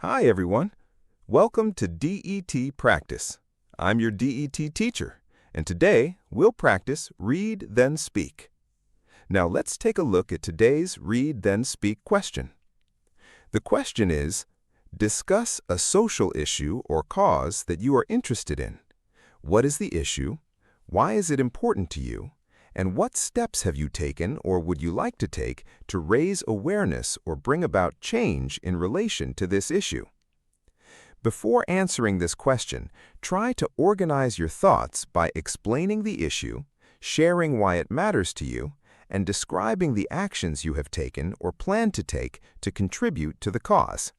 Hi everyone. Welcome to DET Practice. I'm your DET teacher, and today we'll practice Read Then Speak. Now let's take a look at today's Read Then Speak question. The question is, discuss a social issue or cause that you are interested in. What is the issue? Why is it important to you? And what steps have you taken or would you like to take to raise awareness or bring about change in relation to this issue? Before answering this question, try to organize your thoughts by explaining the issue, sharing why it matters to you, and describing the actions you have taken or plan to take to contribute to the cause.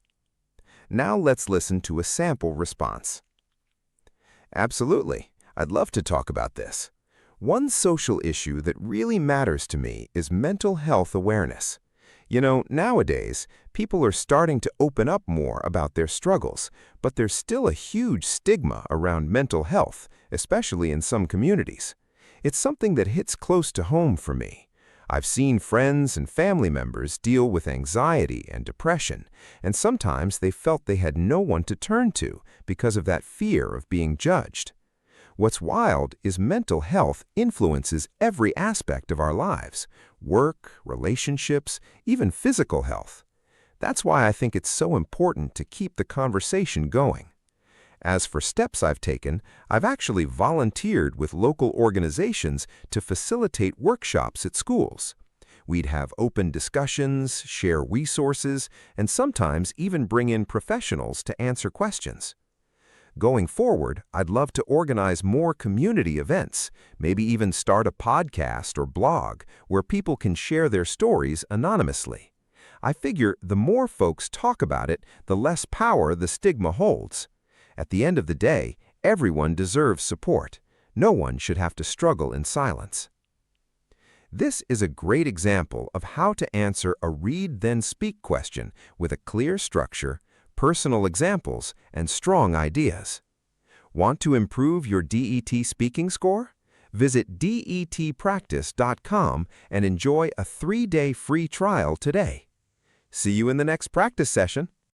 Now let's listen to a sample response. Absolutely, I'd love to talk about this. One social issue that really matters to me is mental health awareness. You know, nowadays, people are starting to open up more about their struggles, but there's still a huge stigma around mental health, especially in some communities. It's something that hits close to home for me. I've seen friends and family members deal with anxiety and depression, and sometimes they felt they had no one to turn to because of that fear of being judged. What's wild is mental health influences every aspect of our lives: work, relationships, even physical health. That's why I think it's so important to keep the conversation going. As for steps I've taken, I've actually volunteered with local organizations to facilitate workshops at schools. We'd have open discussions, share resources, and sometimes even bring in professionals to answer questions. Going forward, I'd love to organize more community events, maybe even start a podcast or blog where people can share their stories anonymously. I figure the more folks talk about it, the less power the stigma holds. At the end of the day, everyone deserves support. No one should have to struggle in silence. This is a great example of how to answer a Read Then Speak question with a clear structure, personal examples, and strong ideas. Want to improve your DET speaking score? Visit DETPractice.com and enjoy a 3-day free trial today. See you in the next practice session.